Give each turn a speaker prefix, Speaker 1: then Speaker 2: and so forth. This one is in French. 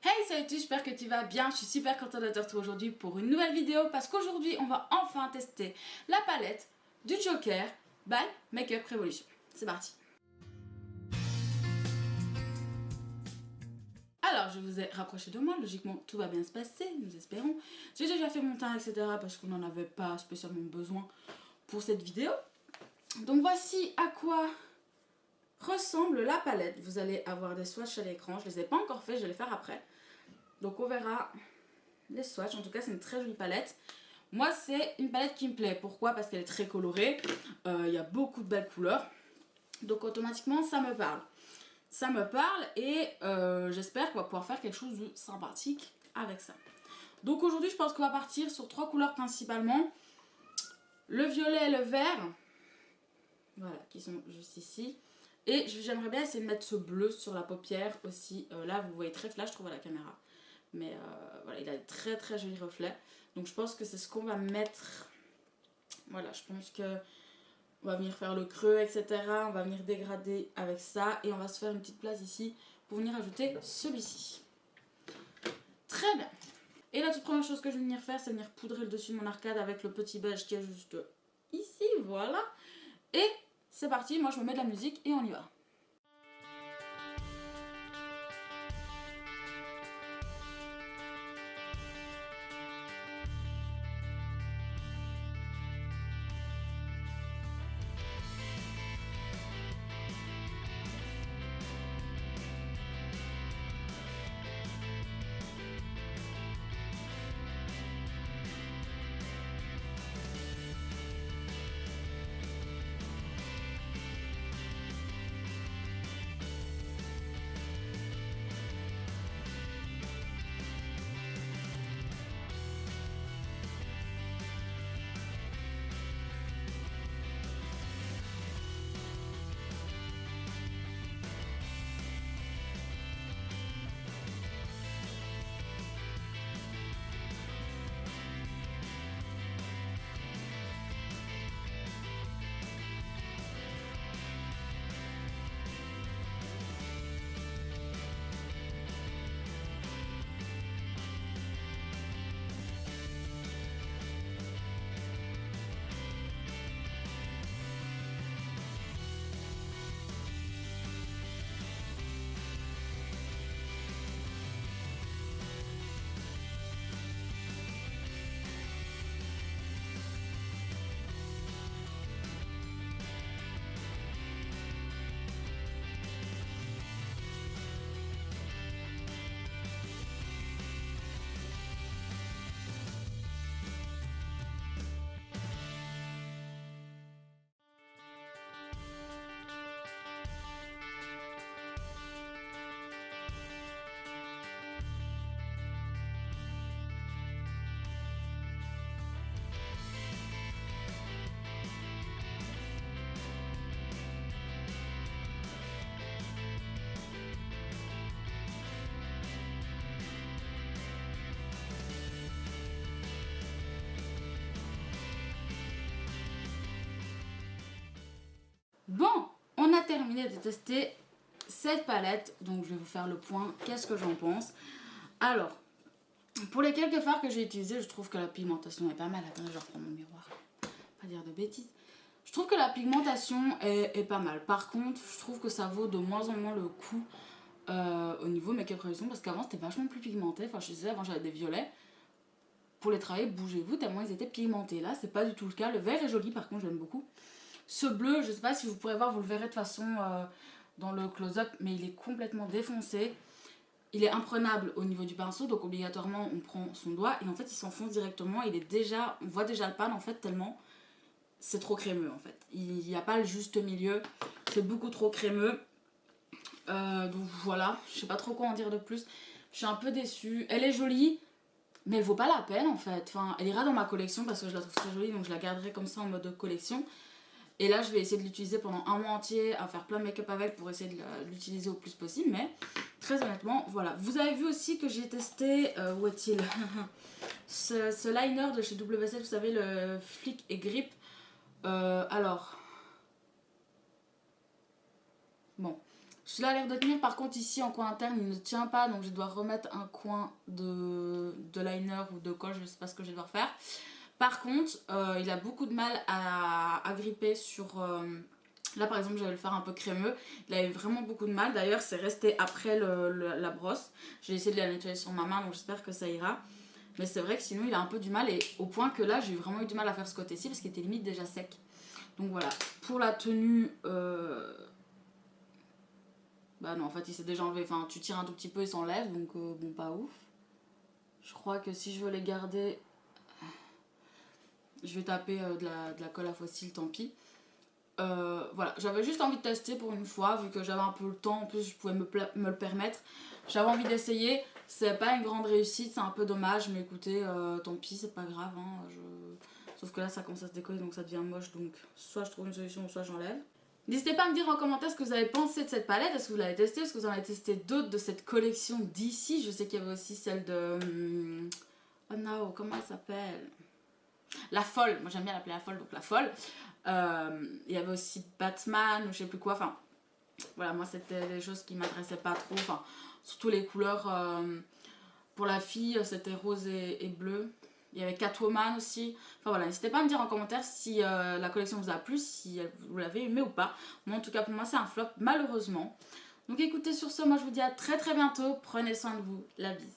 Speaker 1: Hey, salut, j'espère que tu vas bien. Je suis super contente de te retrouver aujourd'hui pour une nouvelle vidéo parce qu'aujourd'hui on va enfin tester la palette du Joker by Makeup Revolution. C'est parti. Alors, je vous ai rapproché de moi, logiquement tout va bien se passer, nous espérons. J'ai déjà fait mon teint, etc. parce qu'on n'en avait pas spécialement besoin pour cette vidéo. Donc voici à quoi ressemble la palette. Vous allez avoir des swatchs à l'écran, je les ai pas encore fait, je vais les faire après. Donc on verra les swatchs, en tout cas c'est une très jolie palette. Moi c'est une palette qui me plaît, pourquoi? Parce qu'elle est très colorée, il y a beaucoup de belles couleurs. Donc automatiquement ça me parle. Ça me parle et j'espère qu'on va pouvoir faire quelque chose de sympathique avec ça. Donc aujourd'hui je pense qu'on va partir sur trois couleurs principalement. Le violet et le vert, voilà, qui sont juste ici. Et j'aimerais bien essayer de mettre ce bleu sur la paupière aussi. Là vous voyez très flash je trouve à la caméra. Mais voilà, il a de très très jolis reflets. Donc je pense que c'est ce qu'on va mettre. Voilà, je pense que on va venir faire le creux, etc. On va venir dégrader avec ça. Et on va se faire une petite place ici pour venir ajouter celui-ci. Très bien. Et la toute première chose que je vais venir faire, c'est venir poudrer le dessus de mon arcade avec le petit beige qui est juste ici. Voilà. Et c'est parti, moi je me mets de la musique et on y va. Bon, on a terminé de tester cette palette, donc je vais vous faire le point, qu'est-ce que j'en pense. Alors, pour les quelques fards que j'ai utilisés, je trouve que la pigmentation est pas mal. Attendez, je reprends mon miroir, pas dire de bêtises. Je trouve que la pigmentation est pas mal. Par contre, je trouve que ça vaut de moins en moins le coup au niveau make-up Revolution, parce qu'avant c'était vachement plus pigmenté. Enfin, je disais, avant j'avais des violets. Pour les travailler, bougez-vous, tellement ils étaient pigmentés. Là, c'est pas du tout le cas. Le vert est joli, par contre, je l'aime beaucoup. Ce bleu, je sais pas si vous pourrez voir, vous le verrez de toute façon dans le close-up, mais il est complètement défoncé. Il est imprenable au niveau du pinceau, donc obligatoirement on prend son doigt et en fait il s'enfonce directement. Il est déjà, on voit déjà le pan en fait tellement c'est trop crémeux en fait. Il n'y a pas le juste milieu, c'est beaucoup trop crémeux. Donc voilà, je sais pas trop quoi en dire de plus. Je suis un peu déçue. Elle est jolie, mais elle vaut pas la peine en fait. Enfin, elle ira dans ma collection parce que je la trouve très jolie, donc je la garderai comme ça en mode collection. Et là je vais essayer de l'utiliser pendant un mois entier, à faire plein de make-up avec pour essayer de l'utiliser au plus possible. Mais très honnêtement, voilà. Vous avez vu aussi que j'ai testé, où est-il ce liner de chez WSL, vous savez, le Flick et Grip. Alors, bon, Celui-là a l'air de tenir, par contre ici en coin interne il ne tient pas, donc je dois remettre un coin de liner ou de colle, je ne sais pas ce que je vais devoir faire. Par contre, il a beaucoup de mal à gripper sur... là par exemple, j'allais le faire un peu crémeux. Il a eu vraiment beaucoup de mal. D'ailleurs, c'est resté après la brosse. J'ai essayé de la nettoyer sur ma main, donc j'espère que ça ira. Mais c'est vrai que sinon, il a un peu du mal. Et au point que là, j'ai vraiment eu du mal à faire ce côté-ci parce qu'il était limite déjà sec. Donc voilà. Pour la tenue... bah non, en fait, il s'est déjà enlevé. Enfin, tu tires un tout petit peu, il s'enlève. Donc bon, pas ouf. Je crois que si je veux les garder... Je vais taper de la colle à fossile, tant pis. Voilà, j'avais juste envie de tester pour une fois, vu que j'avais un peu le temps, en plus je pouvais me le permettre. J'avais envie d'essayer, c'est pas une grande réussite, c'est un peu dommage, mais écoutez, tant pis, c'est pas grave. Hein, sauf que là ça commence à se décoller, donc ça devient moche, donc soit je trouve une solution, soit j'enlève. N'hésitez pas à me dire en commentaire ce que vous avez pensé de cette palette, est-ce que vous l'avez testée, est-ce que vous en avez testé d'autres de cette collection d'ici. Je sais qu'il y avait aussi celle de... oh non, comment elle s'appelle? La Folle, moi j'aime bien l'appeler la Folle, donc la Folle. Il y avait aussi Batman ou je sais plus quoi, enfin voilà, moi c'était des choses qui m'adressaient pas trop, enfin surtout les couleurs pour la fille c'était rose et bleu. Il y avait Catwoman aussi. Enfin voilà, n'hésitez pas à me dire en commentaire si la collection vous a plu, si vous l'avez aimé ou pas. Moi en tout cas pour moi c'est un flop malheureusement. Donc écoutez, sur ce, moi je vous dis à très très bientôt, prenez soin de vous, la bise.